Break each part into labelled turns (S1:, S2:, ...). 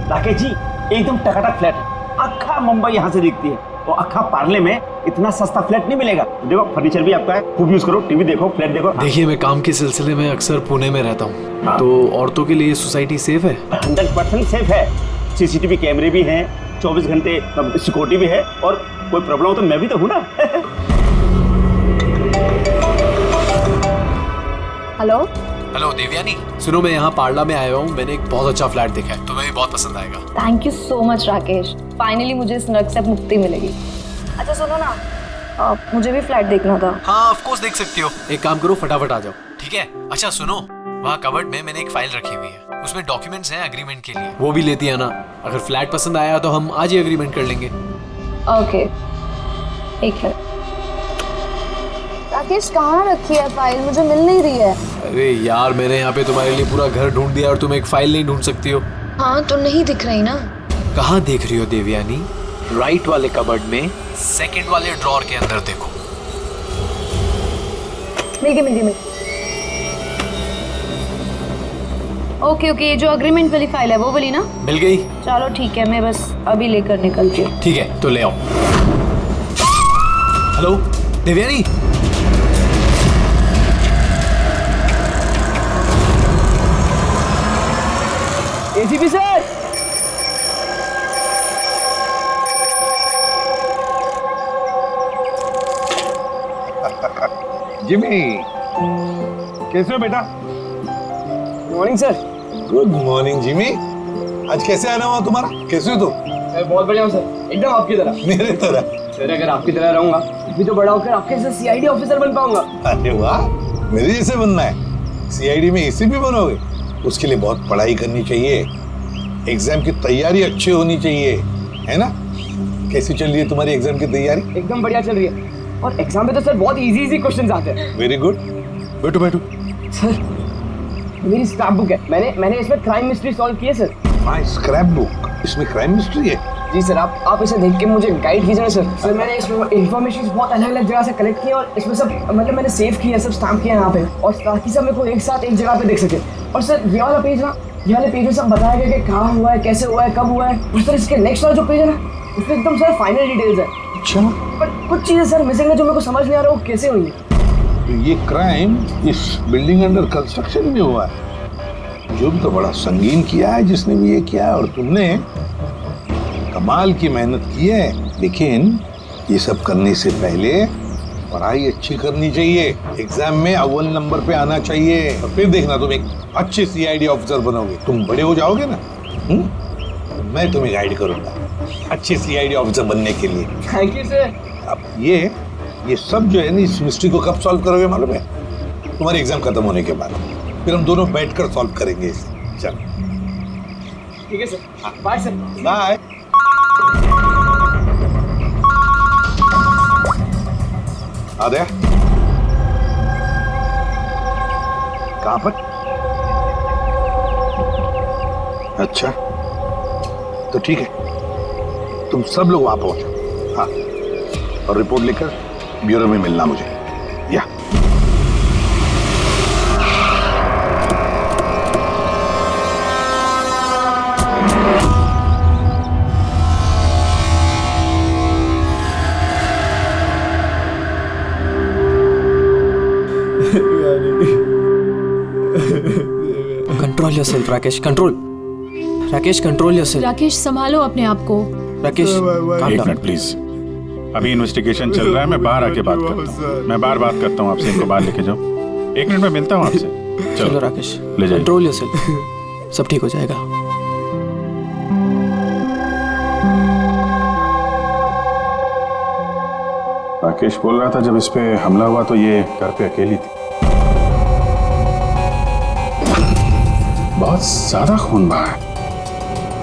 S1: राकेश जी एकदम टकाटक फ्लैट है, अक्खा मुंबई यहाँ से दिखती है और अक्खा पार्ले में इतना सस्ता फ्लैट नहीं मिलेगा। देखो फर्नीचर भी आपका है, खूब यूज करो, टीवी देखो, फ्लैट देखो।
S2: देखिए मैं काम के सिलसिले में अक्सर पुणे में रहता हूँ।
S1: हाँ।
S2: तो औरतों के लिए सोसाइटी सेफ है?
S1: 100% सेफ है। सीसीटीवी कैमरे भी हैं, 24 घंटे सिक्योरिटी भी है, और कोई प्रॉब्लम हो तो मैं भी तो हूँ ना।
S3: हेलो
S2: हेलो देवयानी, सुनो मैं यहाँ पार्ला में आया हूँ। मैंने एक बहुत अच्छा फ्लैट देखा है, तुम्हें भी बहुत पसंद आएगा।
S3: Thank you so much Rakesh, finally मुझे इस नर्क से मुक्ति मिलेगी। अच्छा सुनो ना, मुझे भी फ्लैट देखना था।
S2: हाँ ऑफ कोर्स देख सकती हो। एक काम करो फटाफट आ जाओ, ठीक है? अच्छा सुनो, वहाँ कबर्ड में मैंने एक फाइल रखी हुई है, उसमें डॉक्यूमेंट्स हैं एग्रीमेंट के लिए, वो भी लेती है ना। अगर फ्लैट पसंद आया तो हम आज ही एग्रीमेंट कर लेंगे।
S3: ओके एक है। राकेश कहाँ रखी है फाइल, मुझे मिल नहीं रही है।
S2: अरे यार मैंने यहाँ पे तुम्हारे लिए पूरा घर ढूंढ दिया और तुम एक फाइल नहीं ढूंढ सकती हो?
S3: हाँ तो नहीं दिख रही ना।
S2: कहाँ देख रही हो देवयानी? राइट वाले कबर्ड में सेकंड वाले ड्रॉर के अंदर देखो।
S3: मिल गई। ओके ये जो अग्रीमेंट वाली फाइल है वो वाली ना?
S2: मिल गई?
S3: चलो ठीक है, मैं बस अभी लेकर निकलती हूँ।
S2: ठीक है तो ले आओ। Hello Devyani.
S4: ACP sir,
S5: Jimmy कैसे हो बेटा?
S4: Morning sir.
S5: Good morning Jimmy. आज कैसे आना हुआ तुम्हारा? कैसे हो तुम?
S4: बहुत बढ़िया हूँ सर, एकदम आपकी तरह।
S5: मेरे तरह?
S4: सर अगर आपकी तरह रहूंगा भी तो बड़ा होकर आपके जैसे सीआईडी ऑफिसर बन पाऊंगा।
S5: अरे वाह, मेरे जैसे बनना है? सीआईडी में एसीपी बनोगे? उसके लिए बहुत पढ़ाई करनी चाहिए, एग्जाम की तैयारी अच्छी होनी चाहिए, है ना? कैसी चल रही है तुम्हारी एग्जाम की तैयारी?
S4: एकदम बढ़िया चल रही है, और एग्जाम में तो सर बहुत इजी क्वेश्चंस आते हैं।
S5: वेरी गुड, बैठो बैठो।
S4: सर मेरी स्क्रैप बुक है, मैंने इसमें क्राइम मिस्ट्री सॉल्व की है सर।
S5: माय स्क्रैप बुक, इसमें क्राइम मिस्ट्री है?
S4: जी सर, आप इसे देख के मुझे गाइड कीजिए ना सर। सर मैंने इसमें इन्फॉर्मेशन बहुत अलग अलग जगह से कलेक्ट की है, और इसमें सब मतलब मैंने सेव किया, सब स्टैम्प किया यहाँ पे, और ताकि सब मेरे को एक साथ एक जगह पे देख सके। और सर ये वाला पेज में सब बताया गया कि कहाँ हुआ है, कैसे हुआ है, कब हुआ है। और सर इसके नेक्स्ट वाला जो पेज है ना, उसमें एकदम सर फाइनल डिटेल्स है।
S5: अच्छा,
S4: पर कुछ चीजें सर मिसिंग है जो मेरे को समझ नहीं आ रहा वो कैसे हुई है।
S5: तो ये क्राइम इस बिल्डिंग अंडर कंस्ट्रक्शन में हुआ है। जो भी तो बड़ा संगीन किया है जिसने भी ये किया है, और तुमने कमाल की मेहनत की है। लेकिन ये सब करने से पहले पढ़ाई अच्छी करनी चाहिए, एग्जाम में अव्वल नंबर पे आना चाहिए, और फिर देखना तुम एक अच्छे सीआईडी ऑफिसर बनोगे। तुम बड़े हो जाओगे ना, मैं तुम्हें गाइड करूंगा अच्छे सीआईडी ऑफिसर बनने के लिए।
S4: Thank you sir.
S5: अब ये सब जो है ना, इस मिस्ट्री को कब सॉल्व करोगे मालूम है? तुम्हारी एग्जाम खत्म होने के बाद, फिर हम दोनों बैठकर सॉल्व करेंगे इसे। चलो
S4: ठीक है सर, बाय सर।
S5: बाय। आ गया? कहाँ पर? अच्छा तो ठीक है, तुम सब लोग वहां पहुंचो। हाँ, और रिपोर्ट लेकर ब्यूरो में मिलना मुझे। या
S6: control yourself Rakesh, Rakesh control yourself.
S7: Rakesh संभालो अपने आप को।
S6: राकेश
S8: एक मिनट प्लीज, अभी इन्वेस्टिगेशन चल रहा है, मैं बाहर आके बात करता हूँ। मैं बाहर बात करता हूँ आपसे, इनको बाहर लेके जाओ। एक मिनट में मिलता हूँ आपसे।
S6: चलो राकेश,
S8: ले जाइए।
S6: कंट्रोल योरसेल्फ, सब ठीक हो जाएगा।
S8: राकेश बोल रहा था जब इस पे हमला हुआ तो ये घर पे अकेली थी। बहुत ज्यादा खून बहा है।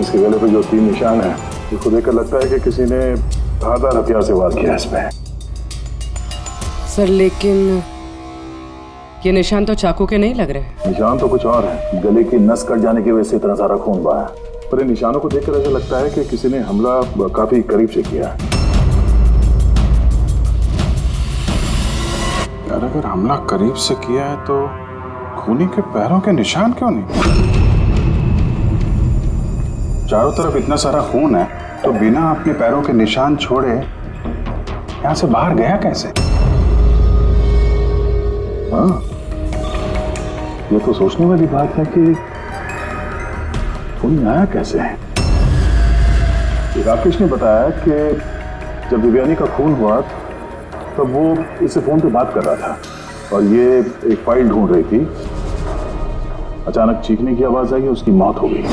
S8: इसके गले पे जो 3 निशान है, इसको देखकर लगता है कि किसी ने धारदार हथियार से वार किया इसमें।
S9: सर लेकिन ये निशान तो चाकू के नहीं लग रहे।
S8: निशान तो कुछ और है, गले की नस कट जाने की वजह से इतना सारा खून बहा है। पर इन निशानों को देखकर ऐसा लगता है कि किसी ने हमला काफी करीब से किया है। यार अगर हमला करीब से किया है तो खूनी के पैरों के निशान क्यों नहीं? चारों तरफ इतना सारा खून है तो बिना अपने पैरों के निशान छोड़े यहां से बाहर गया कैसे? हाँ, ये तो सोचने वाली बात है कि खून आया कैसे है। राकेश ने बताया कि जब दिव्यानी का खून हुआ तब वो इससे फोन पे बात कर रहा था और ये एक फाइल ढूंढ रही थी। अचानक चीखने की आवाज आई, उसकी मौत हो गई।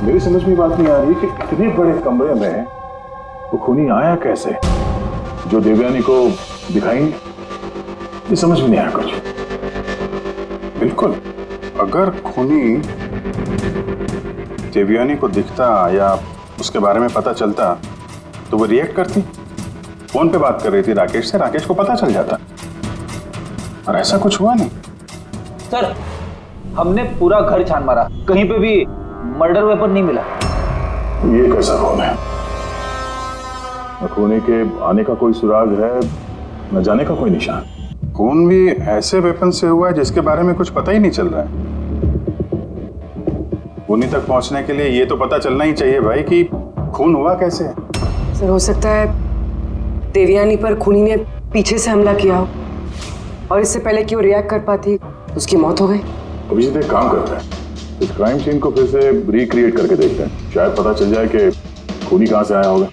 S8: मेरी समझ में बात नहीं आ रही कि इतने बड़े कमरे में वो खूनी आया कैसे जो देवयानी को दिखाई नहीं। ये समझ में नहीं आया कुछ। बिल्कुल, अगर खूनी देवयानी को दिखता या उसके बारे में पता चलता तो वो रिएक्ट करती। फोन पे बात कर रही थी राकेश से, राकेश को पता चल जाता, और ऐसा कुछ हुआ नहीं।
S7: सर, हमने पूरा घर छान मारा, कहीं पे भी मर्डर वेपन नहीं मिला।
S8: ये कैसा खून है? न खूनी के आने का कोई सुराग है, न जाने का कोई निशान। खून भी ऐसे वेपन से हुआ है जिसके बारे में कुछ पता ही नहीं चल रहा है। खूनी तक पहुंचने के लिए ये तो पता चलना ही चाहिए भाई कि खून हुआ कैसे।
S9: सर, हो सकता है देवयानी पर खूनी ने पीछे से हमला किया हो और इससे पहले कि वो रिएक्ट कर पाती उसकी मौत हो गई।
S8: अभिजीत एक काम करते हैं, इस क्राइम सीन को फिर से रिक्रिएट करके देखते हैं, शायद पता चल जाए कि खूनी कहां से आया होगा।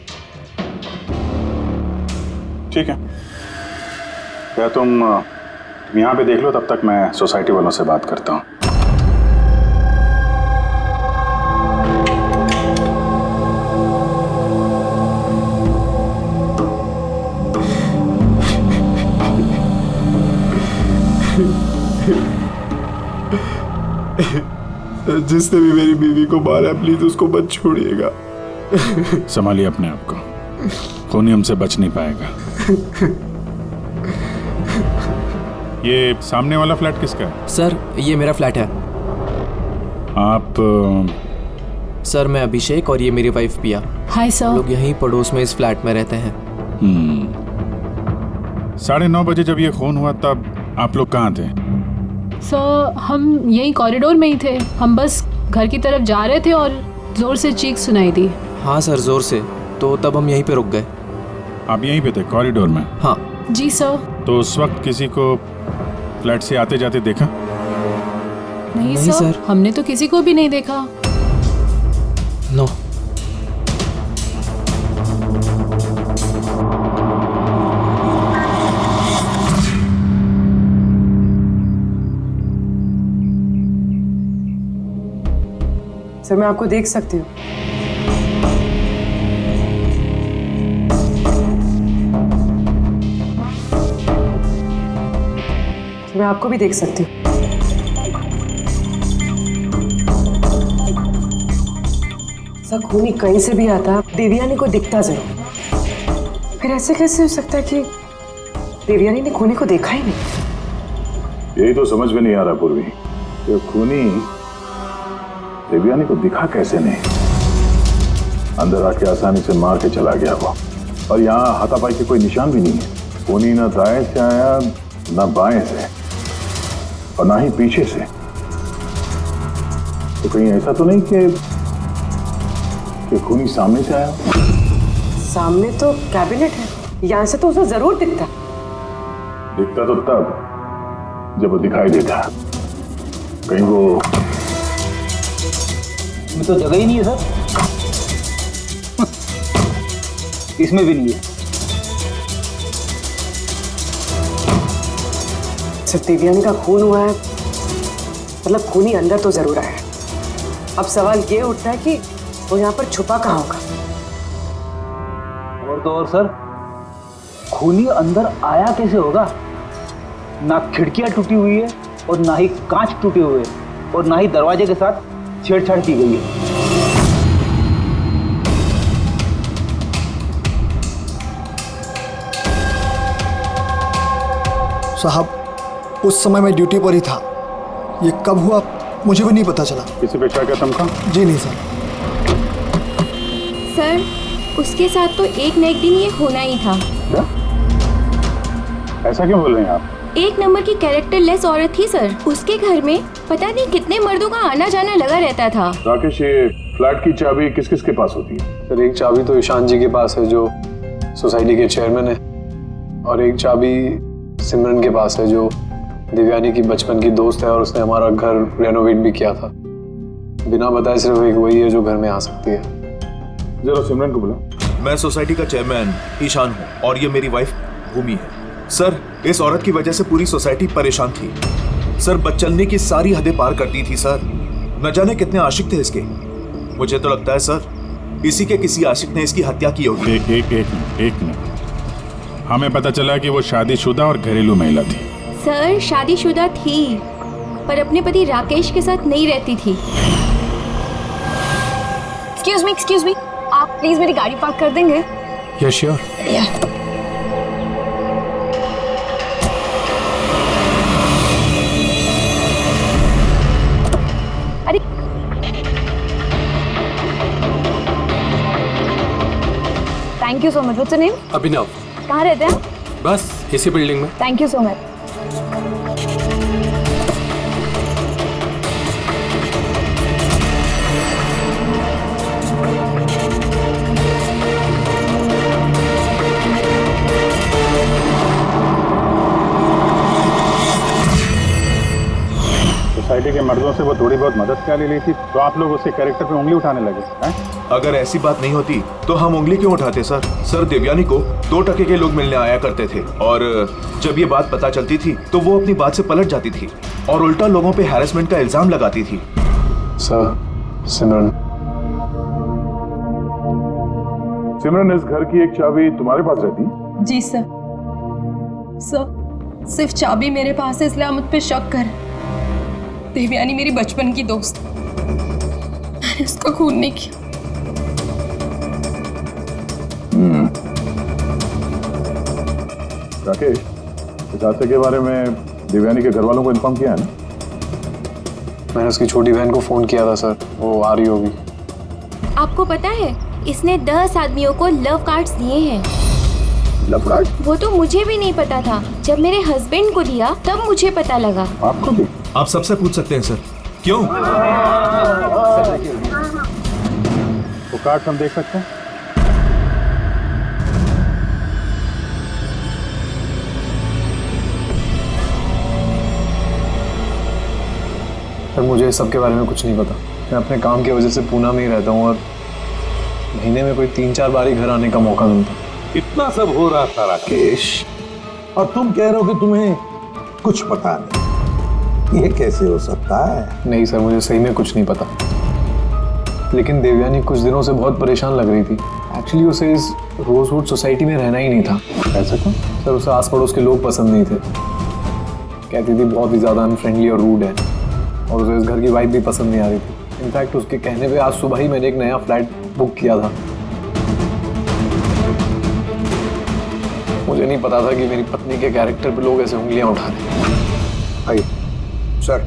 S8: ठीक है, क्या तुम यहाँ पे देख लो, तब तक मैं सोसाइटी वालों से बात करता हूँ।
S10: जिसने भी मेरी बीवी को मारा प्लीज उसको मत छोड़िएगा।
S8: संभालिए अपने आप को, खूनी हमसे बच नहीं पाएगा। ये सामने वाला फ्लैट किसका है?
S6: सर, ये मेरा फ्लैट है।
S8: आप
S6: सर, मैं अभिषेक और ये मेरी वाइफ पिया।
S11: Hi sir.
S6: लोग यहीं पड़ोस में इस फ्लैट में रहते हैं।
S8: 9:30 बजे जब ये खून हुआ तब आप लोग कहाँ थे?
S11: सर, हम यही कॉरिडोर में ही थे। हम बस घर की तरफ जा रहे थे और जोर से चीख सुनाई दी।
S6: हाँ सर, जोर से। तो तब हम यहीं पे रुक गए।
S8: आप यहीं पे थे कॉरिडोर में?
S6: हाँ
S11: जी सर।
S8: तो उस वक्त किसी को फ्लैट से आते जाते देखा?
S11: नहीं सर, हमने तो किसी को भी नहीं देखा।
S6: नो।
S9: सर, मैं आपको देख सकती हूँ। मैं आपको भी देख सकती हूँ। सर, खूनी कहीं से भी आता, देवयानी को दिखता जरूर। फिर ऐसे कैसे हो सकता है कि देवयानी ने खूनी को देखा ही नहीं?
S8: यही तो समझ में नहीं आ रहा पूर्वी, कि खूनी देवयानी को दिखा कैसे नहीं। अंदर आके आसानी से मार के चला गया वो, और यहाँ हाथापाई के कोई निशान भी नहीं है। खूनी ना दाएं से आया ना बाएं से और ना ही पीछे से। तो कहीं ऐसा तो नहीं कि खूनी सामने से आया?
S9: सामने तो कैबिनेट है, यहाँ से तो उसे जरूर दिखता।
S8: दिखता तो तब जब वो दिखाई देता। कहीं वो
S7: इसमें तो जगह ही नहीं है सर। इसमें भी नहीं है।
S9: सिर्फ देवयानी का खून हुआ है, मतलब खूनी अंदर तो जरूर आया है। अब सवाल ये उठता है कि वो यहाँ पर छुपा कहाँ होगा।
S7: और तो और सर, खूनी अंदर आया कैसे होगा? ना खिड़कियां टूटी हुई है और ना ही कांच टूटे हुए और ना ही दरवाजे के साथ छेड़छाड़ की गई है।
S12: साहब, उस समय मैं ड्यूटी पर ही था। ये कब हुआ मुझे भी नहीं पता चला।
S8: किसी पे क्या तमका?
S12: जी नहीं सर।
S13: सर, उसके साथ तो एक न एक दिन ये होना ही था।
S8: क्या? ऐसा क्यों बोल रहे हैं आप?
S13: एक नंबर की कैरेक्टरलेस औरत थी सर। उसके घर में पता नहीं कितने मर्दों का आना जाना लगा रहता था।
S8: राकेश, ये फ्लैट की चाबी किस किस के पास होती है?
S2: सर एक चाबी तो ईशान जी के पास है जो सोसाइटी के चेयरमैन है, और एक चाबी सिमरन के पास है जो दिव्यानी की बचपन की दोस्त है और उसने हमारा घर रेनोवेट भी किया था। बिना बताए सिर्फ एक वही है जो घर में आ सकती है।
S8: जरा सिमरन को बुला।
S14: मैं सोसाइटी का चेयरमैन ईशान हूँ और ये मेरी वाइफ भूमि है। सर, इस औरत की वजह से पूरी सोसाइटी परेशान थी। सर, बदचलने की सारी हदें पार करती थी सर। न जाने कितने आशिक थे इसके। मुझे तो लगता है सर इसी के किसी आशिक ने इसकी हत्या की होगी।
S15: एक मिनट, हमें पता चला कि वो शादीशुदा और घरेलू महिला थी।
S13: सर शादीशुदा थी पर अपने पति राकेश के साथ नहीं रहती थी।
S3: एक्सक्यूज मी, आप प्लीज मेरी गाड़ी पार्क कर देंगे?
S2: Yes sure.
S3: अरे thank you so much. What's your name?
S2: Abhinav.
S3: कहाँ रहते हैं?
S2: बस इसी बिल्डिंग में।
S3: Thank you so much.
S15: Society के मर्दों से वो थोड़ी बहुत मदद क्या ले ली थी, तो आप लोग उसके कैरेक्टर पे उंगली उठाने लगे हैं?
S14: अगर ऐसी बात नहीं होती तो हम उंगली क्यों उठाते सर? सर, देवयानी को 2 टके के लोग मिलने आया करते थे और जब ये बात पता चलती थी तो वो अपनी बात से पलट जाती थी और उल्टा लोगों पे हैरेसमेंट का इल्जाम लगाती थी।
S2: सर, सिमरन
S8: इस घर की एक चाबी तुम्हारे पास रहती है?
S9: जी सर। सिर्फ चाबी मेरे पास है इसलिए आप मुझ पे शक कर। देवयानी मेरी बचपन की दोस्त, मैंने उसका खून नहीं किया।
S8: राकेश, इस हादसे के बारे में दिव्यानी के घर वालों को इन्फॉर्म किया है ना?
S2: मैंने उसकी छोटी बहन को फोन किया था सर, वो आ रही होगी।
S13: आपको पता है इसने 10 आदमियों को लव कार्ड्स दिए हैं।
S8: Love card?
S13: वो तो मुझे भी नहीं पता था। जब मेरे हस्बैंड को दिया तब मुझे पता लगा।
S8: आपको भी?
S14: आप सबसे पूछ सकते हैं सर। क्यों?
S15: वो कार्ड हम देख सकते हैं?
S2: सर मुझे इस सब के बारे में कुछ नहीं पता। मैं अपने काम की वजह से पूना में ही रहता हूँ और महीने में कोई 3-4 बार ही घर आने का मौका मिलता।
S5: इतना सब हो रहा था राकेश, और तुम कह रहे हो कि तुम्हें कुछ पता नहीं। ये कैसे हो सकता है?
S2: नहीं सर, मुझे सही में कुछ नहीं पता। लेकिन देवयानी कुछ दिनों से बहुत परेशान लग रही थी। एक्चुअली उसे इस रोजवुड सोसाइटी में रहना ही नहीं था।
S15: ऐसा क्यों?
S2: सर उसे आस पड़ोस के लोग पसंद नहीं थे। कहती थी बहुत ही ज़्यादा अनफ्रेंडली और रूड है, और उसे इस घर की वाइफ भी पसंद नहीं आ रही थी। इनफैक्ट उसके कहने पे आज सुबह ही मैंने एक नया फ्लैट बुक किया था। मुझे नहीं पता था कि मेरी पत्नी के कैरेक्टर पे लोग ऐसे उंगलियां उठा रहे हैं।
S16: आइए सर,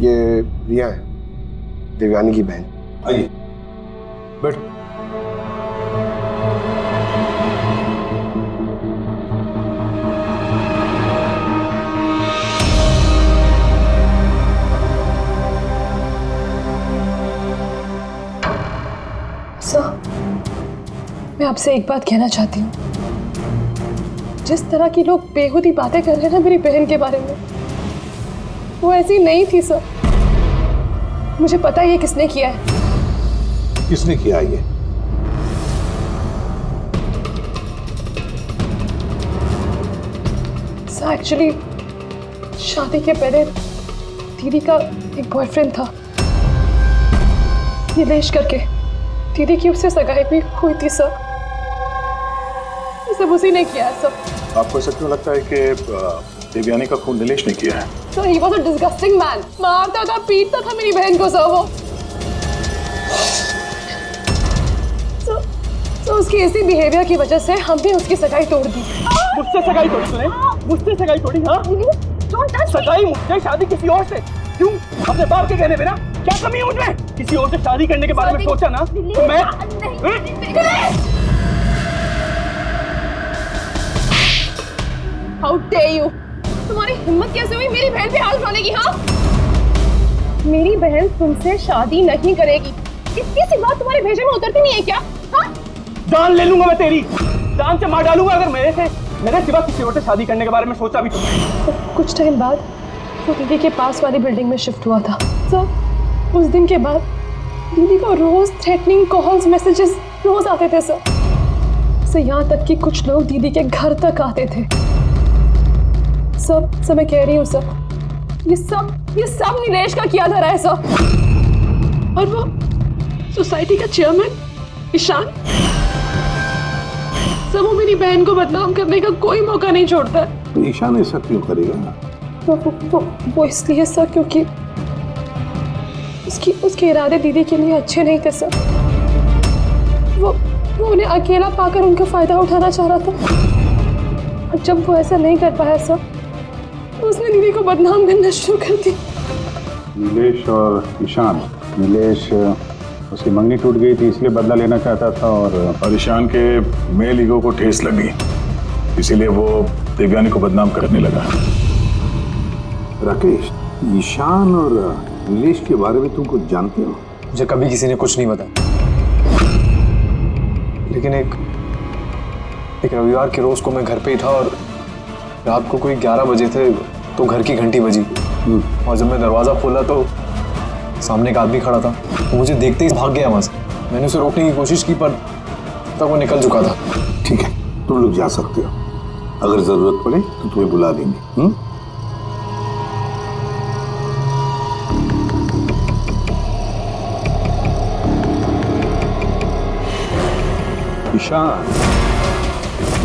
S16: ये रिया है, देवयानी की बहन।
S5: आइए
S16: बैठ।
S9: सर, मैं आपसे एक बात कहना चाहती हूँ। जिस तरह की लोग बेहुदी बातें कर रहे हैं ना मेरी बहन के बारे में, वो ऐसी नहीं थी सर। मुझे पता है ये किसने किया है।
S5: किसने किया ये?
S9: सर एक्चुअली शादी के पहले दीदी का एक बॉयफ्रेंड था, नीलेश करके। दीदी की उससे सगाई भी हुई थी सर। ये सब उसी ने किया है सर।
S8: आपको ऐसा क्यों लगता है कि देवयानी का खून नीलेश ने किया है?
S9: So he was a disgusting man. मारता था, पीटता था मेरी बहन को सर वो। So उसकी इसी बिहेवियर की वजह से हमने उसकी सगाई तोड़ दी।
S1: मुझसे सगाई तोड़ी तूने? मुझसे सगाई तोड़ी? हाँ? सगाई मुझसे, शादी किसी और से? क्यों? अपने बाप के कहने पे ना? क्या कमी है मुझमें? किसी और से शादी करने के बारे में सोचा ना तो मैं
S9: How dare you? तुम्हारी हिम्मत कैसे हुई मेरी बहन पे हाथ उठाने की? हाँ, मेरी बहन तुमसे शादी नहीं करेगी। इतनी सी बात तुम्हारे भेजे में उतरती नहीं है क्या? हाँ,
S1: जान ले लूंगा मैं तेरी, जान से मार डालूंगा अगर मेरे सिवा किसी और से शादी करने के बारे में सोचा भी तुमने।
S9: कुछ टाइम बाद वो दीदी के पास वाली बिल्डिंग में शिफ्ट हुआ था सर। उस दिन के बाद दीदी को रोज थ्रेटनिंग कॉल्स, मैसेजेस रोज आते थे सर। यहाँ तक कि कुछ लोग दीदी के घर तक आते थे। सब मैं कह रही हूँ सर, ये सब नीलेश का किया जा रहा है सर। और वो सोसाइटी का चेयरमैन ईशान, सब वो मेरी बहन को बदनाम करने का कोई मौका नहीं छोड़ता है।
S5: तो ईशान ऐसा क्यों करेगा?
S9: वो इसलिए सर क्योंकि उसके इरादे दीदी के लिए अच्छे नहीं थे सर। वो उन्हें अकेला पाकर उनका फायदा उठाना चाह रहा था। और जब वो ऐसा नहीं कर पाया सर, तो उसने दीदी को बदनाम करना शुरू कर दिया।
S15: नीलेश और ईशान, नीलेश उसकी मंगनी टूट गई थी इसलिए बदला लेना चाहता था, और ईशान के मेल ईगो को ठेस लगी, इसीलिए वो देवयानी को बदनाम करने लगा।
S5: राकेश, ईशान और नीलेश के बारे में तुम कुछ जानते हो?
S2: मुझे कभी किसी ने कुछ नहीं बताया, लेकिन एक रविवार के रोज को मैं घर पे ही था और रात को कोई 11 बजे थे तो घर की घंटी बजी, और जब मैं दरवाजा खोला तो सामने एक आदमी खड़ा था। वो मुझे देखते ही भाग गया वहां से। मैंने उसे रोकने की कोशिश की पर तब वो निकल चुका था।
S5: ठीक है, तुम लोग जा सकते हो, अगर जरूरत पड़े तो तुम्हें बुला देंगे। ईशान,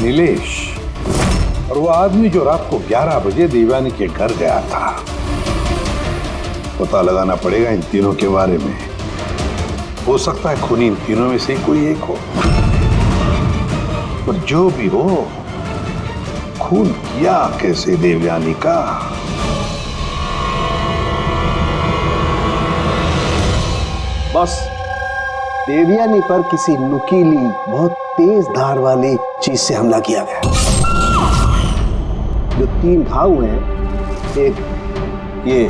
S5: नीलेश और वो आदमी जो रात को 11 बजे देवयानी के घर गया था, पता लगाना पड़ेगा इन तीनों के बारे में। हो सकता है खूनी इन तीनों में से कोई एक हो, पर जो भी हो, खून किया कैसे देवयानी का?
S17: बस देवयानी पर किसी नुकीली, बहुत तेज धार वाली चीज से हमला किया गया। जो 3 घाव हैं, एक ये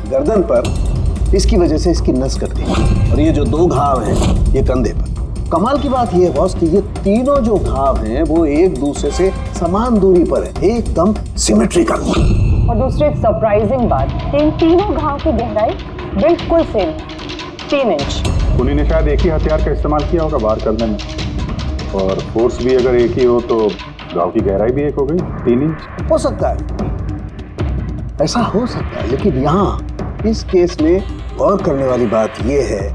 S17: गर्दन पर, इसकी वजह से इसकी नस कट गई, और ये जो 2 घाव हैं ये कंधे पर। कमाल की बात ये बॉस कि ये तीनों जो घाव हैं वो एक दूसरे से समान दूरी पर है, एकदम सिमेट्रिकल।
S18: और दूसरी एक सरप्राइजिंग बात, इन तीनों घाव की गहराई बिल्कुल सेम, 3 इंच।
S15: खूनी ने शायद एक ही हथियार का इस्तेमाल किया होगा वार करने में, और फोर्स भी अगर एक ही हो तो घाव की गहराई भी एक हो गई, 3 इंच।
S17: हो सकता है, ऐसा हो सकता है, लेकिन यहाँ इस केस में गौर करने वाली बात यह है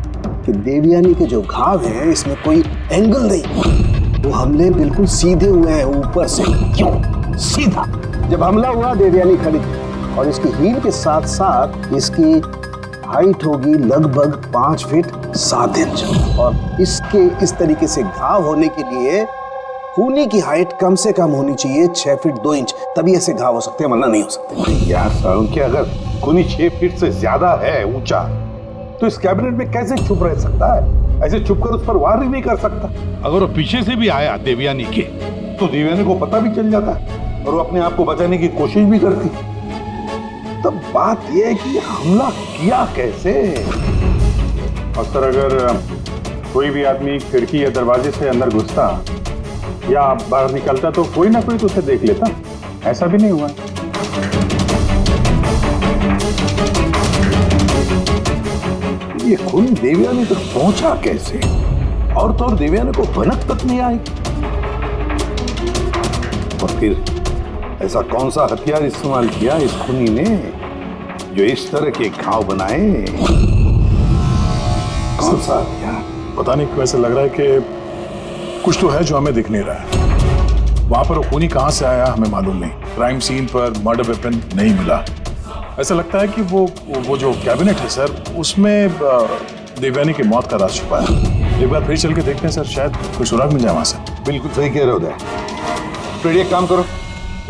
S17: कि देवयानी के जो घाव हैं इसमें कोई एंगल नहीं, वो हमले बिल्कुल सीधे हुए हैं ऊपर से। क्यों सीधा? जब हमला हुआ देवयानी खड़ी थी, और इसकी हील के साथ साथ इसकी हाइट होगी लगभग 5 फीट 7 इंच, और इसके इस तरीके से घाव होने के लिए खूनी की हाइट कम से कम होनी चाहिए 6 फीट 2 इंच, तभी ऐसे घाव हो सकते हैं, वरना नहीं हो सकते।
S5: यार सारुण, क्या अगर खूनी 6 फीट से ज्यादा है ऊंचा, तो इस कैबिनेट में कैसे छुप रह सकता है? ऐसे छुपकर उस पर वार ही नहीं कर सकता।
S19: अगर वो पीछे से भी आया देवयानी के,
S5: तो देवयानी को पता भी चल जाता और वो अपने आप को बचाने की कोशिश भी करती। तब बात यह है कि हमला किया कैसे?
S15: और सर, अगर कोई भी आदमी खिड़की या दरवाजे से अंदर घुसता या बाहर निकलता तो कोई ना कोई तो उसे देख लेता, ऐसा भी नहीं हुआ।
S5: ये खून देवयानी तक पहुंचा कैसे? और तो और देवयानी को भनक तक नहीं आई। और फिर ऐसा कौन सा हथियार इस्तेमाल किया इस खूनी ने जो इस तरह के घाव बनाए? कौन सा हथियार?
S15: पता नहीं क्यों ऐसा लग रहा है कि कुछ तो है जो हमें दिख नहीं रहा है। वहां पर वो खूनी कहां से आया हमें मालूम नहीं। क्राइम सीन पर मर्डर वेपन नहीं मिला। ऐसा लगता है कि वो जो कैबिनेट है सर, उसमें देवयानी की मौत का राज छुपा है। एक बार फिर चल के देखते हैं सर, शायद कोई सुराग मिल जाए वहां से।
S5: बिल्कुल सही कह रहे हो उदय। फिर एक काम करो,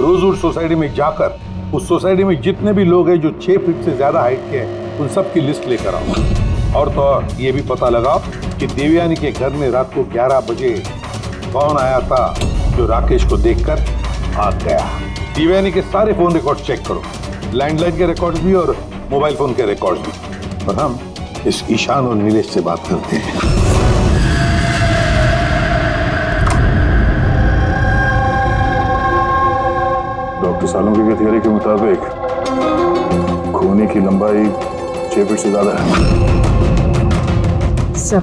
S5: रोजवुड सोसाइटी में जाकर उस सोसाइटी में जितने भी लोग हैं जो 6 फीट से ज्यादा हाइट के हैं, उन सब की लिस्ट लेकर आओ। और तो और ये भी पता लगाओ कि देवयानी के घर में रात को 11 बजे कौन आया था जो राकेश को देखकर भाग गया। देवयानी के सारे फोन रिकॉर्ड चेक करो, लैंडलाइन के रिकॉर्ड भी और मोबाइल फोन के रिकॉर्ड भी। और हम इस ईशान और नीलेश से बात करते हैं।
S8: डॉक्टर सालुंके की थियरी के मुताबिक खूनी की लंबाई 6 फीट से ज्यादा है।
S9: सर,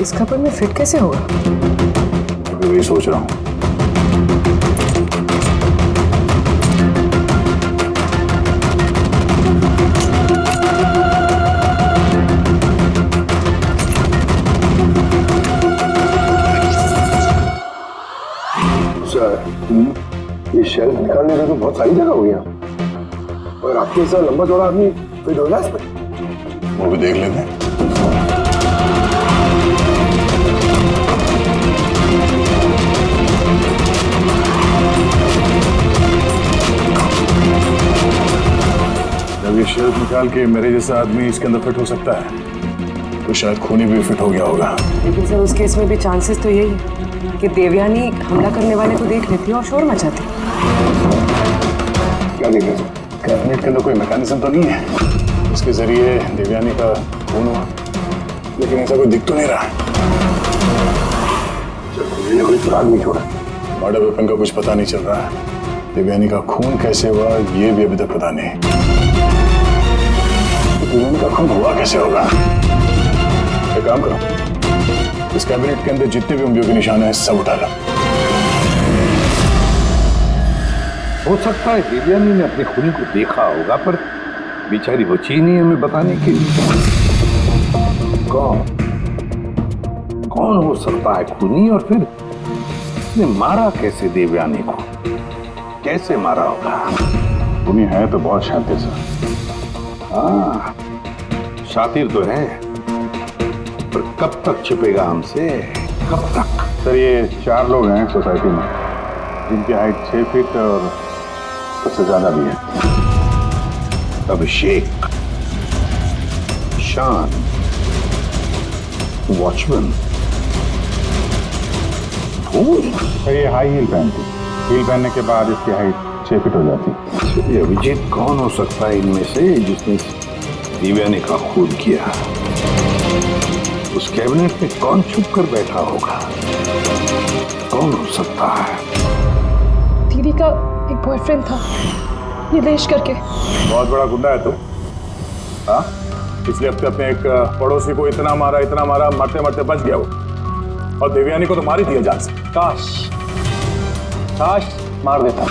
S9: इस कपड़े में फिट कैसे होगा?
S8: मैं वही सोच रहा हूँ।
S17: ये शेल्फ निकालने में तो बहुत सारी जगह हो गया, और आपके ऐसा लंबा चौड़ा आदमी फिट हो जाए इसमें?
S8: वो भी देख लेते हैं। जब ये शेल्फ निकाल के मेरे जैसा आदमी इसके अंदर फिट हो सकता है, तो शायद खूनी भी फिट हो गया होगा।
S9: लेकिन सर, उस केस में भी चांसेस तो यही है कि देवयानी हमला करने वाले को देख लेती और शोर मचाती।
S8: क्या देख रहे? कैबिनेट के अंदर कोई मैकेनिज्म तो नहीं है इसके जरिए देवयानी का खून हुआ, लेकिन ऐसा कोई दिख तो नहीं रहा।
S17: मैंने कोई सुराग नहीं छोड़ा।
S8: मर्डर वेपन का कुछ पता नहीं चल रहा है। देवयानी का खून कैसे हुआ ये भी अभी तक पता नहीं। देवयानी का खून हुआ कैसे होगा? एक काम करो, इस कैबिनेट के अंदर जितने भी उंगलियों के निशान हैं सब उठा लो।
S5: हो सकता है देवयानी ने अपने खूनी को देखा होगा, पर बेचारी बची नहीं हमें बताने के लिए। कौन हो सकता है खूनी, और फिर उसने मारा कैसे देवयानी को? कैसे मारा होगा?
S8: खूनी है तो बहुत शातिर सा।
S5: हाँ, शातिर तो है, पर कब तक छिपेगा हमसे? कब तक?
S8: सर, ये 4 लोग हैं सोसाइटी में जिनकी हाइट 6 फीट और उससे ज्यादा भी है।
S5: अभिषेक, ईशान, वॉचमैन,
S8: सर ये हाई हील पहनती, हील पहनने के बाद इसकी हाइट 6 फीट हो जाती।
S5: अभिजीत कौन हो सकता है इनमें से जिसने देवयानी का खून किया? उस कैबिनेट में कौन छुप कर बैठा होगा? कौन हो सकता है?
S9: दीदी का एक बॉयफ्रेंड था, नीलेश करके।
S8: बहुत बड़ा गुंडा है तू। हाँ, पिछले हफ्ते अपने एक पड़ोसी को इतना मारा, मरते मरते बच गया वो, और देवयानी को तो मार ही दिया जान से।
S1: काश मार देता,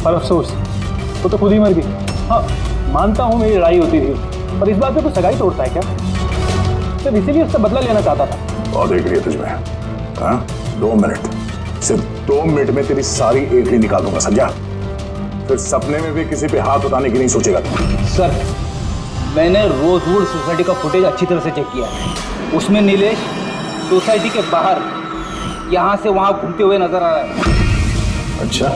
S1: पर अफसोस वो तो खुद ही मर गई। हाँ, मानता हूँ मेरी लड़ाई होती थी, पर इस बात पे कोई सगाई तोड़ता है क्या? सिर्फ इसीलिए उससे बदला लेना चाहता था।
S8: बहुत देख रही है तुझमें। हाँ, 2 मिनट, सिर्फ 2 मिनट में तेरी सारी एंट्री निकाल दूंगा, समझा? फिर सपने में भी किसी पे हाथ उठाने की नहीं सोचेगा तू।
S7: सर, मैंने रोजवुड सोसाइटी का फुटेज अच्छी तरह से चेक किया है। उसमें नीलेश सोसाइटी के बाहर यहाँ से वहाँ घूमते हुए नजर आ रहा है।
S8: अच्छा,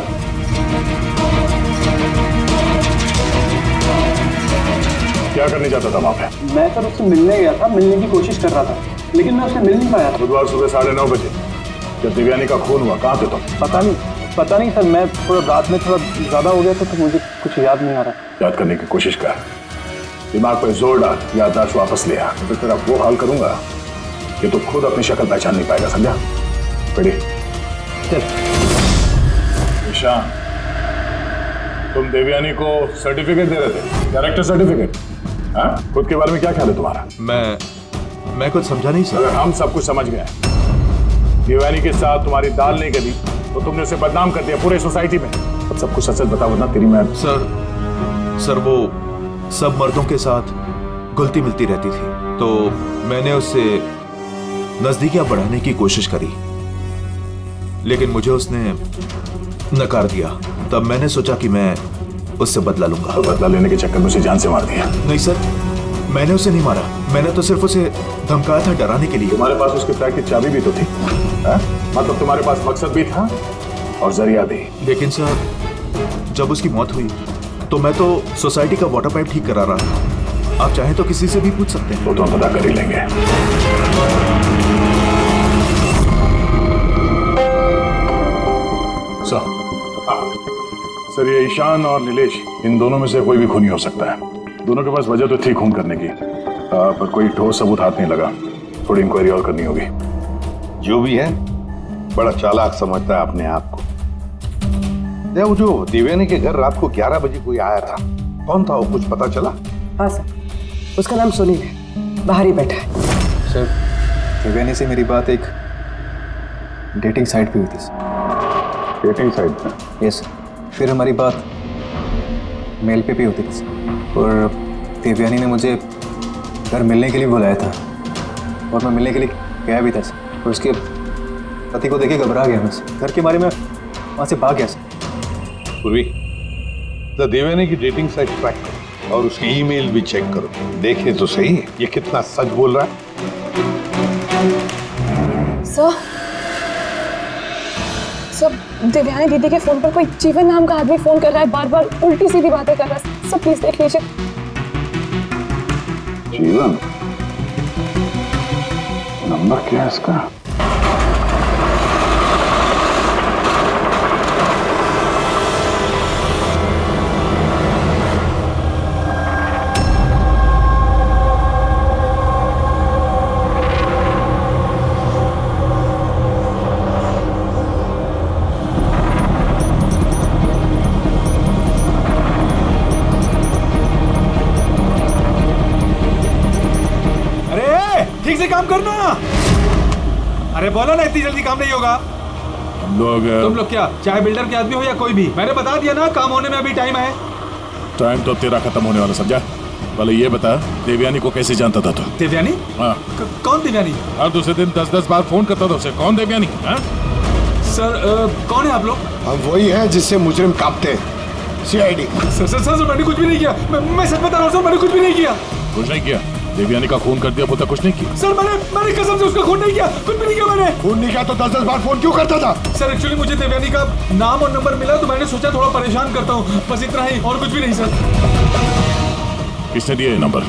S8: क्या करने जाता था वहाँ पे?
S1: मैं सर उससे मिलने गया था, मिलने की कोशिश कर रहा था, लेकिन मैं उससे मिल नहीं पाया था।
S8: बुधवार सुबह 9:30 बजे जब देवयानी का खून हुआ, कहाँ थे तुम?
S1: पता नहीं सर, मैं थोड़ा रात में थोड़ा ज्यादा हो गया था, तो मुझे कुछ याद नहीं आ रहा।
S8: याद करने की कोशिश कर, दिमाग पर जोर डाल, याददाश्त वापस ले आ, तो तेरा वो हाल करूंगा कि तू खुद अपनी शक्ल पहचान नहीं पाएगा, समझा? पढ़े ईशान, तुम देवयानी को सर्टिफिकेट दे रहे थे, कैरेक्टर सर्टिफिकेट। हाँ, खुद के बारे में क्या ख्याल है तुम्हारा?
S14: मैं कुछ समझा नहीं सर।
S8: अगर हम सब कुछ समझ गए, देवयानी के साथ तुम्हारी दाल नहीं गली तो तुमने उसे बदनाम कर दिया पूरे सोसाइटी में। अब सब कुछ सच बता, वरना तेरी मैं।
S14: सर वो सब मर्दों के साथ घुलती मिलती रहती थी, तो मैंने उससे नजदीकियां बढ़ाने की कोशिश करी, लेकिन मुझे उसने नकार दिया। तब मैंने सोचा कि मैं उससे बदला लूंगा।
S8: तो बदला लेने के चक्कर में उसे जान से मार दिया?
S14: नहीं सर, मैंने उसे नहीं मारा, मैंने तो सिर्फ उसे धमकाया था डराने के लिए।
S8: तुम्हारे पास उसके फ्लैट की चाबी भी तो थी, मतलब तुम्हारे पास मकसद भी था और जरिया भी।
S14: लेकिन सर, जब उसकी मौत हुई तो मैं तो सोसाइटी का वाटर पाइप ठीक करा रहा था। आप चाहें तो किसी से भी पूछ सकते हैं।
S8: वो तो हम पता कर ही लेंगे।
S15: सर ये ईशान और नीलेश, इन दोनों में से कोई भी खूनी हो सकता है। दोनों के पास वजह तो थी खून करने की, पर कोई ठोस सबूत हाथ नहीं लगा। थोड़ी इंक्वायरी और करनी होगी।
S5: जो भी है बड़ा चालाक समझता है अपने आप को। वो जो देवयानी के घर रात को 11 बजे कोई आया था, कौन था वो, कुछ पता चला?
S4: हाँ सर, उसका नाम सुनील है, बाहर ही बैठा है।
S6: सर देवयानी से मेरी बात एक डेटिंग साइट पे हुई थी।
S15: डेटिंग साइट पे?
S6: यस। फिर हमारी बात मेल पे भी होती थी और देवयानी ने मुझे घर मिलने के लिए बुलाया था और मैं मिलने के लिए गया भी था सर। और उसके पति को देखे घबरा गया मैं घर के बारे में, वहाँ से भाग गया सर।
S5: पूर्वी, तो देवयानी की डेटिंग साइट ट्रैक करो और उसकी ईमेल भी चेक करो, देखे तो सही ये कितना सच बोल रहा है।
S9: सर देवयानी दीदी के फोन पर कोई जीवन नाम का आदमी फोन कर रहा है, बार बार उल्टी सीधी बातें कर रहा है। सब प्लीज देख लीजिए।
S15: जीवन? नंबर क्या है इसका?
S20: ठीक से काम करना। अरे बोलो ना, इतनी जल्दी काम नहीं होगा।
S15: हम लोग
S20: तुम लोग क्या चाहे बिल्डर के आदमी हो या कोई भी, मैंने बता दिया ना, काम होने में अभी टाइम है।
S15: टाइम तो तेरा खत्म होने वाला, समझा? पहले ये बता, देवयानी को कैसे जानता था तू?
S20: देवयानी?
S15: हाँ।
S20: कौन देवयानी?
S15: हर दूसरे दिन 10-10 बार फोन करता था उसे। कौन देवयानी?
S20: सर कौन है आप लोग?
S16: हम वही हैं जिससे मुजरिम कांपते हैं, CID।
S20: सर मैंने कुछ भी नहीं किया। मैं सच बता रहा हूँ सर, मैंने कुछ भी नहीं किया।
S15: कुछ नहीं किया? देवयानी का खून कर दिया, वो तक कुछ नहीं किया?
S20: सर मैंने कसम से उसका खून नहीं किया, कुछ भी नहीं किया मैंने।
S16: खून नहीं किया तो 10-10 बार फोन क्यों करता था?
S20: सर एक्चुअली मुझे देवयानी का नाम और नंबर मिला तो मैंने सोचा थोड़ा परेशान करता हूँ, बस इतना ही, और कुछ भी नहीं सर।
S15: किसने दिया ये नंबर?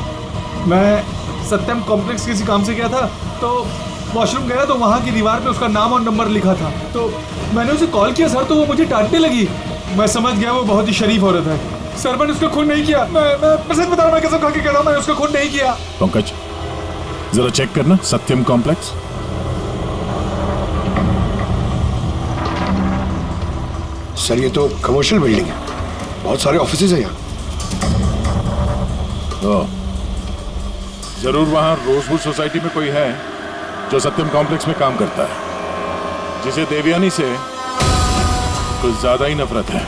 S20: मैं सत्यम कॉम्प्लेक्स किसी काम से गया था, तो वॉशरूम गया तो वहाँ की दीवार पे उसका नाम और नंबर लिखा था, तो मैंने उसे कॉल किया सर, तो वो मुझे डांटने लगी। मैं समझ गया वो बहुत ही शरीफ औरत है। सर मैंने उसका खून नहीं किया, मैं सच बता रहा हूँ, मैं कसम खा के कह रहा हूँ, मैंने उसका खून नहीं किया।
S15: पंकज जरा चेक करना, सत्यम कॉम्प्लेक्स।
S16: सर ये तो कमर्शियल बिल्डिंग है, बहुत सारे ऑफिसेज हैं यहाँ।
S15: जरूर वहाँ रोजवुड सोसाइटी में कोई है जो सत्यम कॉम्प्लेक्स में काम करता है, जिसे देवयानी से कुछ ज्यादा ही नफरत है।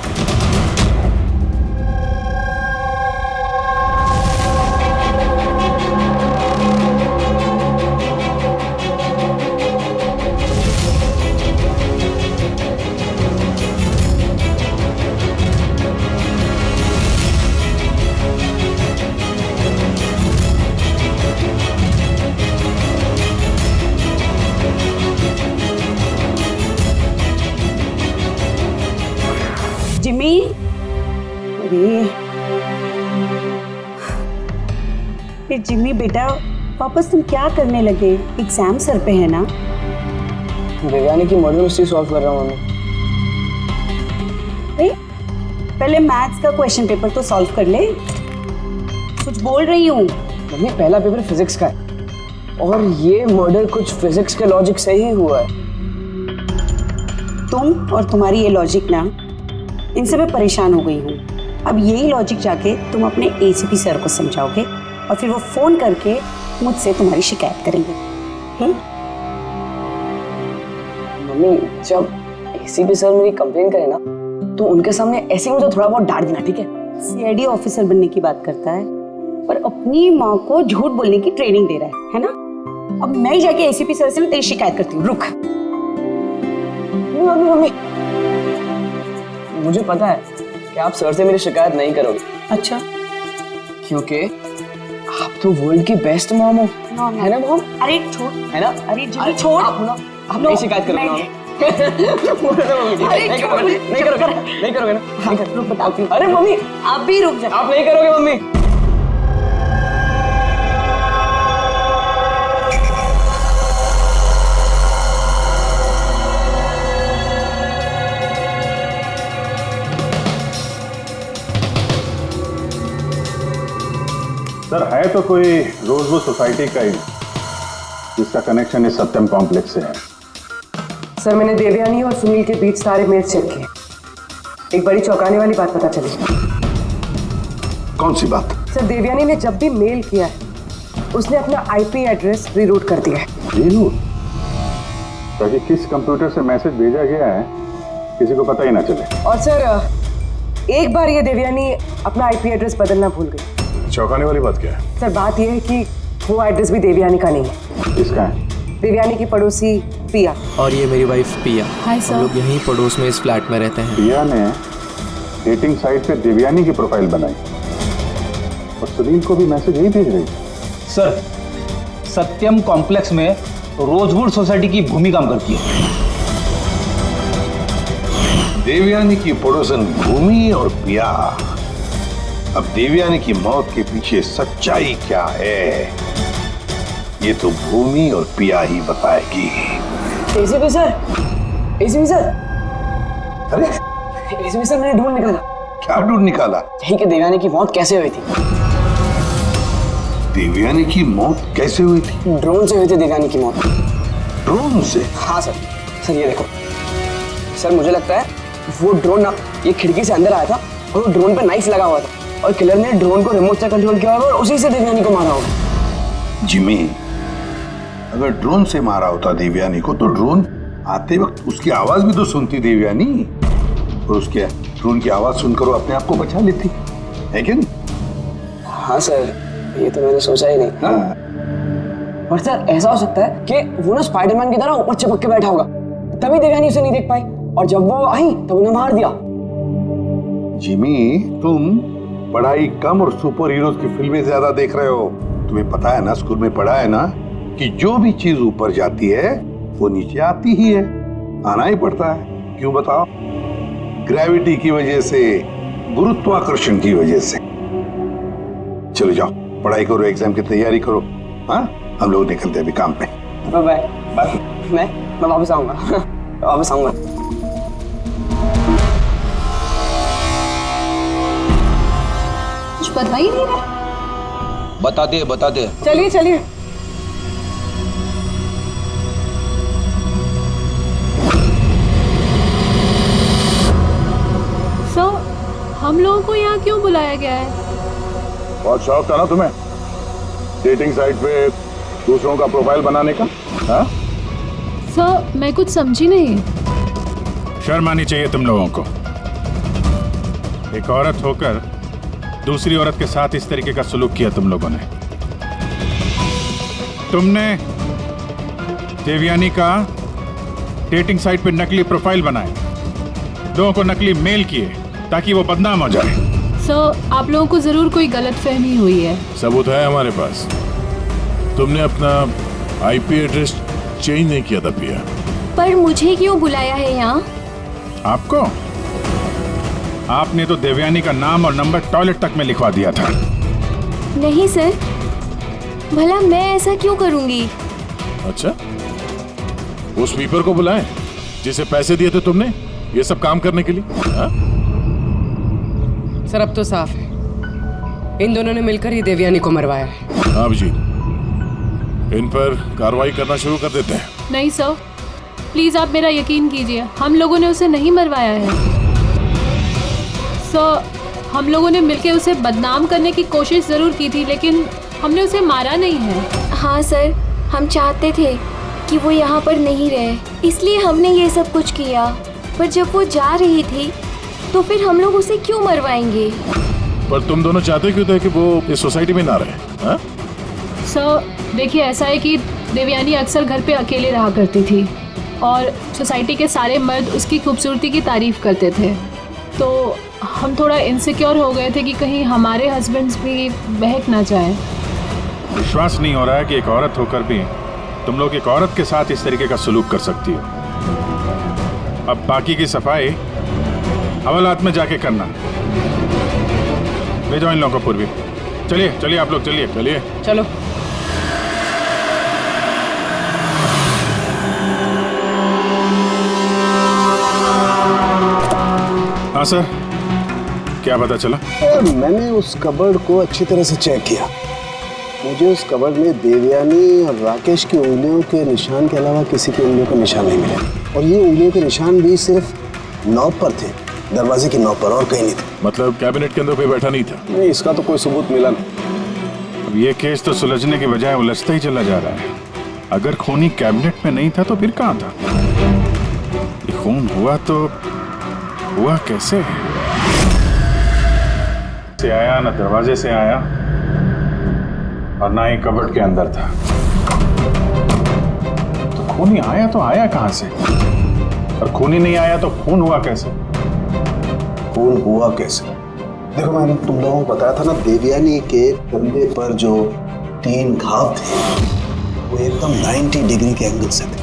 S18: जिमी, अरे जिमी बेटा, वापस तुम क्या करने लगे? एग्जाम सर पे है ना?
S4: देवयानी की मर्डर मिस्ट्री सॉल्व कर रहा हूँ मम्मी।
S18: पहले मैथ्स का क्वेश्चन पेपर तो सॉल्व कर ले। कुछ बोल रही हूँ
S4: मम्मी, पहला पेपर फिजिक्स का है और ये मर्डर कुछ फिजिक्स के लॉजिक से ही हुआ है।
S18: तुम और तुम्हारी ये लॉजिक ना, इनसे मैं परेशान हो गई हूँ। अब यही लॉजिक जाके तुम अपने ACP सर को समझाओगे और फिर वो फोन करके मुझसे तुम्हारी शिकायत करेंगे।
S4: मम्मी, जब ACP सर मेरी कंप्लेन करे ना, तो उनके सामने ऐसे ही मुझे थोड़ा बहुत डांट देना, ठीक है?
S18: CID ऑफिसर बनने की बात करता है पर अपनी माँ को झूठ बोलने की ट्रेनिंग दे रहा है ना? अब मैं ही जाके ACP सर से तेरी शिकायत करती हूँ। रुक।
S4: मम्मी, मुझे पता है कि आप सर से मेरी शिकायत नहीं करोगे।
S18: अच्छा?
S4: क्योंकि आप तो वर्ल्ड की बेस्ट मॉम हो, है ना मॉम?
S18: अरे छोड़,
S4: है ना?
S18: अरे जिमी छोड़।
S4: आप नहीं शिकायत करोगे ना? नहीं करोगे ना?
S18: रुक बताती हूँ।
S4: अरे मम्मी,
S18: आप भी रुक जाओ।
S4: आप नहीं करोगे मम्मी?
S8: है तो कोई रोजवुड सोसाइटी का ही, जिसका कनेक्शन इस सत्यम कॉम्प्लेक्स से है।
S4: सर मैंने देवयानी और सुनील के बीच सारे मेल्स चेक किए। एक बड़ी चौंकाने वाली बात पता चली।
S8: कौन सी बात?
S4: सर देवयानी ने जब भी मेल किया है उसने अपना आईपी एड्रेस रीरूट कर दिया है।
S8: रीरूट? ताकि किस कंप्यूटर से मैसेज भेजा गया है किसी को पता ही ना चले।
S4: और सर एक बार ये देवयानी अपना आईपी एड्रेस बदलना भूल गई।
S8: चौंकाने वाली बात क्या है?
S4: सर बात यह है कि वो एड्रेस भी देवयानी का नहीं है।
S8: किसका है?
S4: देवयानी की पड़ोसी पिया।
S21: और ये मेरी वाइफ पिया।
S11: Hi sir.
S21: हम लोग यहीं पड़ोस में इस फ्लैट में रहते हैं।
S8: पिया ने डेटिंग साइट पे देवयानी की प्रोफाइल बनाई और सुनील को भी मैसेज यही भेज रही।
S7: सर सत्यम कॉम्प्लेक्स में रोजवुड सोसाइटी की भूमि काम करती है।
S5: देवयानी की पड़ोसन भूमि और पिया। अब देवयानी की मौत के पीछे सच्चाई क्या है, ये तो भूमि और पिया ही बताएगी।
S4: ACP sir, ACP sir.
S5: अरे
S4: एसीपी सर मैंने ढूंढ निकाला।
S5: क्या ढूंढ निकाला?
S4: यही कि देवयानी की मौत कैसे हुई थी।
S5: देवयानी की मौत कैसे हुई थी?
S4: ड्रोन से हुई थी देवयानी की मौत।
S5: ड्रोन से?
S4: हाँ सर। सर ये देखो सर, मुझे लगता है वो ड्रोन ना ये खिड़की से अंदर आया था और वो ड्रोन पे नाइफ लगा हुआ था और किलर ने ड्रोन को रिमोट से कंट्रोल किया होगा और उसी से देवयानी को मारा होगा।
S5: जिमी, अगर ड्रोन से मारा होता देवयानी को तो ड्रोन आते वक्त उसकी आवाज भी तो सुनती देवयानी, और उसके ड्रोन की आवाज सुनकर वो अपने आप को बचा लेती है क्या नहीं?
S4: हाँ सर, ये तो मैंने सोचा ही नहीं।
S5: हाँ।
S4: पर सर ऐसा हो सकता है कि वो ना स्पाइडरमैन की तरह ऊपर चिपक के बैठा होगा, तभी देवयानी उसे नहीं देख पाई और जब वो आई तब उन्हें मार दिया।
S5: जिमी, तुम पढ़ाई कम और सुपर हीरोज की फिल्में ज्यादा देख रहे हो। तुम्हें पता है ना, स्कूल में पढ़ा है ना कि जो भी चीज ऊपर जाती है वो नीचे आती ही है, आना ही पड़ता है। क्यों बताओ? ग्रेविटी की वजह से, गुरुत्वाकर्षण की वजह से। चलो जाओ, पढ़ाई करो, एग्जाम की तैयारी करो। हाँ, हम लोग निकलते हैं अभी काम पे।
S4: Bye bye. मैं वापस आऊंगा। वापस आऊंगा।
S11: कुछ पता ही नहीं रहा।
S21: बता दे।
S4: चलिए चलिए।
S11: सर हम लोगों को यहाँ क्यों बुलाया गया है?
S8: बहुत शौक था ना तुम्हें डेटिंग साइट पे दूसरों का प्रोफाइल बनाने का? हाँ?
S11: सर मैं कुछ समझी नहीं।
S15: शर्म आनी चाहिए तुम लोगों को। एक औरत होकर दूसरी औरत के साथ इस तरीके का सलूक किया तुम लोगों ने। तुमने देवयानी का डेटिंग साइट पे नकली प्रोफाइल बनाए, लोगों को नकली मेल किए ताकि वो बदनाम हो जाए।
S11: सर आप लोगों को जरूर कोई गलतफहमी हुई है।
S15: सबूत है हमारे पास। तुमने अपना आईपी एड्रेस चेंज नहीं किया था पिया।
S13: पर मुझे क्यों बुलाया है यहाँ?
S15: आपको? आपने तो देवयानी का नाम और नंबर टॉयलेट तक में लिखवा दिया था।
S13: नहीं सर, भला मैं ऐसा क्यों करूंगी?
S15: अच्छा, उस स्वीपर को बुलाएं जिसे पैसे दिए थे तुमने ये सब काम करने के लिए? हा?
S4: सर अब तो साफ है, इन दोनों ने मिलकर ही देवयानी को मरवाया है।
S15: हाँ जी, इन पर कार्रवाई करना शुरू कर देते हैं।
S11: नहीं सर, प्लीज आप मेरा यकीन कीजिए, हम लोगों ने उसे नहीं मरवाया है। सर हम लोगों ने मिलकर उसे बदनाम करने की कोशिश जरूर की थी, लेकिन हमने उसे मारा नहीं है।
S13: हाँ सर, हम चाहते थे कि वो यहाँ पर नहीं रहे, इसलिए हमने ये सब कुछ किया। पर जब वो जा रही थी तो फिर हम लोग उसे क्यों मरवाएंगे?
S15: पर तुम दोनों चाहते क्यों थे कि वो इस सोसाइटी में ना रहे? हाँ?
S11: सर देखिए, ऐसा है कि देवयानी अक्सर घर पे अकेले रहा करती थी और सोसाइटी के सारे मर्द उसकी खूबसूरती की तारीफ करते थे, तो हम थोड़ा इनसिक्योर हो गए थे कि कहीं हमारे हस्बैंड्स भी बहक ना जाए।
S15: विश्वास नहीं हो रहा है कि एक औरत होकर भी तुम लोग एक औरत के साथ इस तरीके का सलूक कर सकती हो। अब बाकी की सफाई हवालात में जाके करना। ले जाओ इन लोगों को पूर्वी। चलिए चलिए आप लोग, चलिए चलिए
S4: चलो।
S15: हाँ सर, क्या पता चला?
S17: मैंने उस कबर्ड को अच्छी तरह से चेक किया, मुझे उस कबर्ड में देवयानी और राकेश की उंगलियों के निशान के अलावा किसी की उंगलियों का निशान नहीं मिला। और ये उंगलियों के निशान भी सिर्फ नॉब पर थे, दरवाजे की नॉब पर, और कहीं नहीं थे।
S15: मतलब कैबिनेट के अंदर कोई बैठा नहीं था?
S17: नहीं, इसका तो कोई सबूत मिला नहीं।
S15: अब ये केस तो सुलझने के बजाय उलझता ही चला जा रहा है। अगर खूनी कैबिनेट में नहीं था तो फिर कहाँ था? ये खून हुआ तो हुआ कैसे? से आया ना दरवाजे से आया और ना ही कबर्ड के अंदर था। तो खूनी आया तो आया कहां से? और खूनी नहीं आया तो खून हुआ कैसे?
S17: खून हुआ कैसे? देखो, मैंने तुम लोगों को बताया था ना, देवयानी के कंधे पर जो 3 घाव थे वो एकदम 90 डिग्री के एंगल से थे।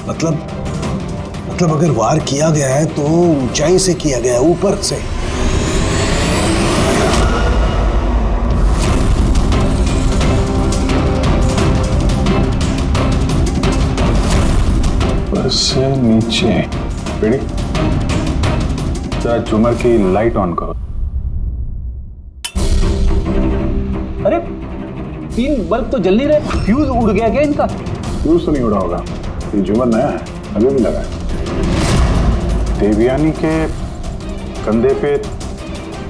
S17: मतलब अगर वार किया गया है तो ऊंचाई से किया गया है, ऊपर से।
S15: ऊपर से नीचे। बेटी, जरा झूमर की लाइट ऑन करो।
S7: अरे 3 बल्ब तो जल नहीं रहे, फ्यूज उड़ गया क्या इनका?
S15: फ्यूज तो नहीं उड़ा होगा, ये झूमर नया है, अभी भी लगा है। देवयानी के कंधे पे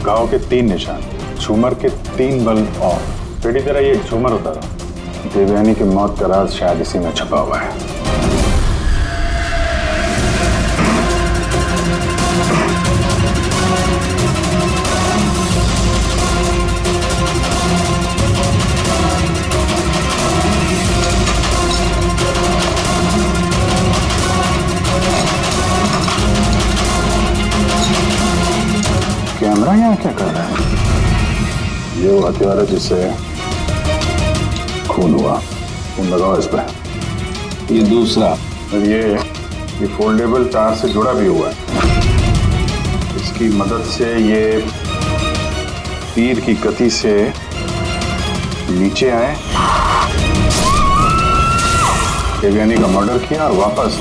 S15: घाव के 3 निशान, झूमर के 3 बल्ब ऑफ। बेटी जरा ये झूमर उतारो। देवयानी की मौत का राज शायद इसी में छुपा हुआ है। कैमरा यहाँ क्या कर रहा है?
S8: ये वो हथियार है जिससे खून हुआ। खून लगाओ इस पर।
S15: ये दूसरा, और ये फोल्डेबल तार से जुड़ा भी हुआ है। इसकी मदद से ये तीर की गति से नीचे आए, देवयानी का मर्डर किया और वापस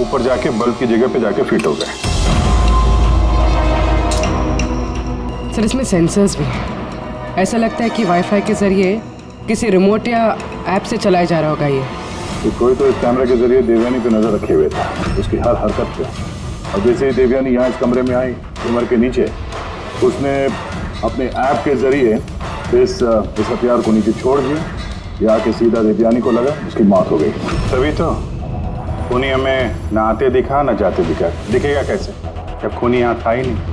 S15: ऊपर जाके बल्ब की जगह पे जाके फिट हो गए।
S4: सर, इसमें सेंसर्स भी हैं। ऐसा लगता है कि वाईफाई के जरिए किसी रिमोट या ऐप से चलाया जा रहा होगा ये।
S8: तो कोई तो इस कैमरे के जरिए देवयानी पे नजर रखे हुए था, उसकी हर हरकत पे। और जैसे ही देवयानी यहाँ इस कमरे में आई, कमर के नीचे, उसने अपने ऐप के जरिए इस हथियार को नीचे छोड़ दिया। ये आके सीधा देवयानी को लगा, उसकी मौत हो गई।
S15: तभी तो खूनी हमें न आते दिखा न जाते दिखा। दिखेगा कैसे जब खूनी यहाँ था ही नहीं?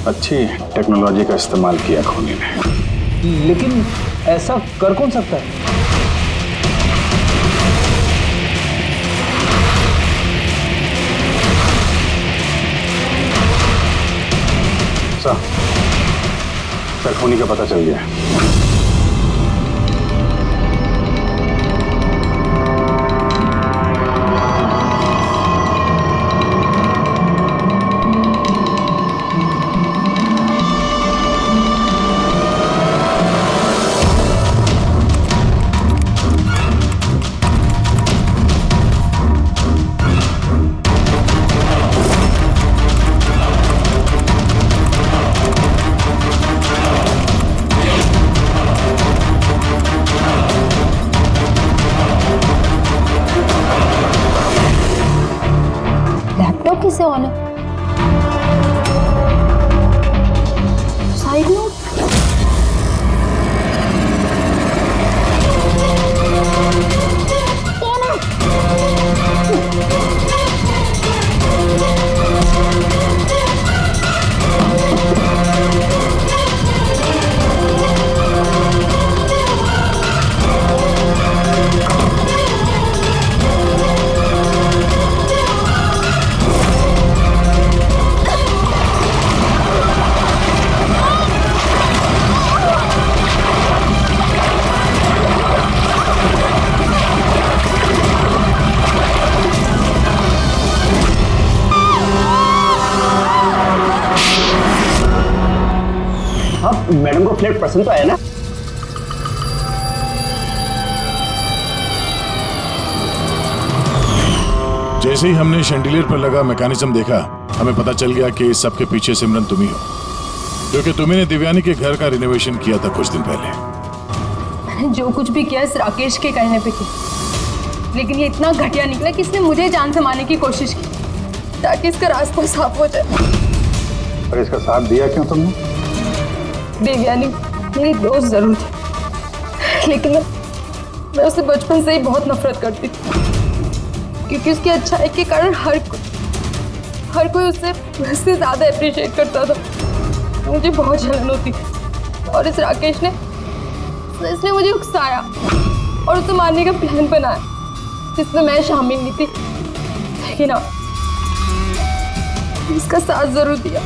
S15: अच्छी टेक्नोलॉजी का इस्तेमाल किया खूनी ने।
S7: लेकिन ऐसा कर कौन सकता है?
S15: सर, खूनी का पता चल गया है।
S13: कैसे ऑन है? Side note?
S1: मैडम को फ्लैट पसंद तो आया ना?
S15: जैसे ही हमने शैंडिलियर पर लगा मैकेनिज्म देखा, हमें पता चल गया कि इस सब के पीछे सिमरन तुम ही हो। क्योंकि तुम्ही दिव्यानी के घर का रिनोवेशन किया था कुछ दिन पहले।
S9: मैंने जो कुछ भी किया इस राकेश के कहने पे किया, लेकिन ये इतना घटिया निकला कि इसने मुझे जान से मारने की कोशिश की ताकि इसका रास्ता साफ हो जाए।
S8: और इसका साथ दिया क्यों तुमने?
S9: देवयानी मेरी दोस्त जरूर थी, लेकिन मैं उससे बचपन से ही बहुत नफरत करती थी, क्योंकि उसकी अच्छाई के कारण हर कोई उससे ज़्यादा अप्रिशिएट करता था। मुझे बहुत जलन होती थी और इस राकेश ने इसने मुझे उकसाया और उसे मारने का प्लान बनाया, जिसमें मैं शामिल नहीं थी, लेकिन हाँ, इसका साथ जरूर दिया।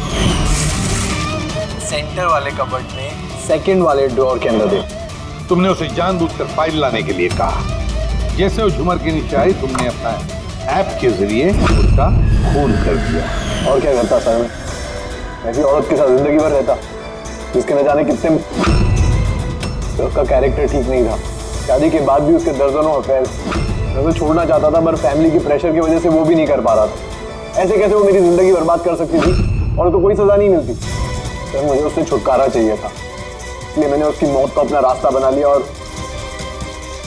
S2: सेंटर वाले कबर्ड में सेकंड वाले ड्रॉअर के अंदर दे।
S5: तुमने उसे जानबूझकर फाइल लाने के लिए कहा। जैसे वो झुमर के नीचे आई, तुमने अपना ऐप के जरिए उसका खून कर दिया।
S2: और क्या करता सर मैं? ऐसी औरत के साथ जिंदगी भर रहता जिसके न जाने कितने, तो उसका कैरेक्टर ठीक नहीं था। शादी के बाद भी उसके दर्जनों अफेयर। मैं तो छोड़ना चाहता था, पर फैमिली की प्रेशर की वजह से वो भी नहीं कर पा रहा था। ऐसे कैसे वो मेरी जिंदगी बर्बाद कर सकती थी और तो कोई सजा नहीं मिलती। सर मुझे उससे छुटकारा चाहिए था, इसलिए मैंने उसकी मौत को अपना रास्ता बना लिया और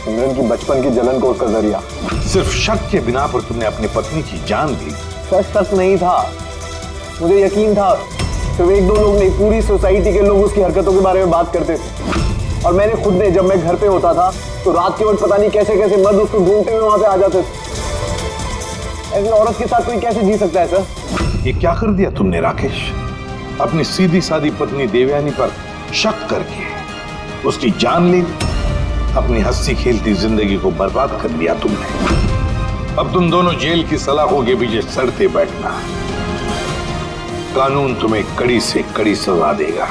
S2: सिमरन की बचपन की जलन को उसका जरिया।
S5: सिर्फ शक के बिना पर तुमने अपनी पत्नी की जान ली।
S2: शक नहीं था, मुझे यकीन था। सिर्फ एक दो लोग नहीं, पूरी सोसाइटी के लोग उसकी हरकतों के बारे में बात करते थे। और मैंने खुद ने, जब मैं घर पे होता था तो रात के वक्त पता नहीं कैसे कैसे मर्द उसको ढूंढते हुए वहां पे आ जाते थे। ऐसी औरत के साथ कोई कैसे जी सकता है सर?
S5: ये क्या कर दिया तुमने राकेश? अपनी सीधी सादी पत्नी देवयानी पर शक करके उसकी जान ली, अपनी हंसी खेलती जिंदगी को बर्बाद कर दिया तुमने। अब तुम दोनों जेल की सलाखों के पीछे सड़ते बैठना। कानून तुम्हें कड़ी से कड़ी सजा देगा।